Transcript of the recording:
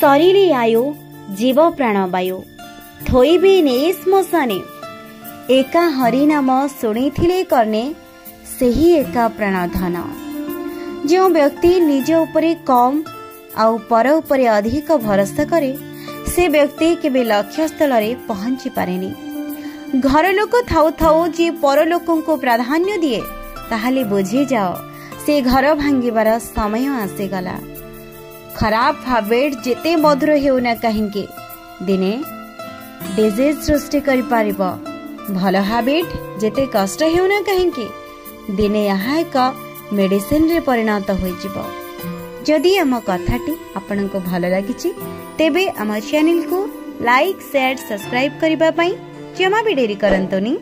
शरीरे आयो जीव प्राण वायु थोइबे ने श्मशाने एका हरिनाम शुणिथिले कर्णे सेही एका प्राणधन। जो व्यक्ति निज उपरे कम आउ पर उपरे अधिक भरोसा करे से व्यक्ति केबे लक्ष्य स्थल रे पहुंची पारेनी। घर लोक थाउ थाउ जे पर लोकन को प्राधान्य दिए ताहाले बुझी जाओ से घर भांगिबार समय आसीगला। खराब हैबिट जेते मधुर हेउना कहिंके दिने डिजीज सृष्टि करि पारिबो। भल हैबिट जेते कष्ट हेउना कहिंके दिने यहाँ एक मेडिसिन रे परिणत होई जिवो। जदि आम कथाटी आपन को भल लागिछि तेबे आम चैनल को लाइक शेयर सब्सक्राइब करिबा पई जमा भी डेरी करंतोनी।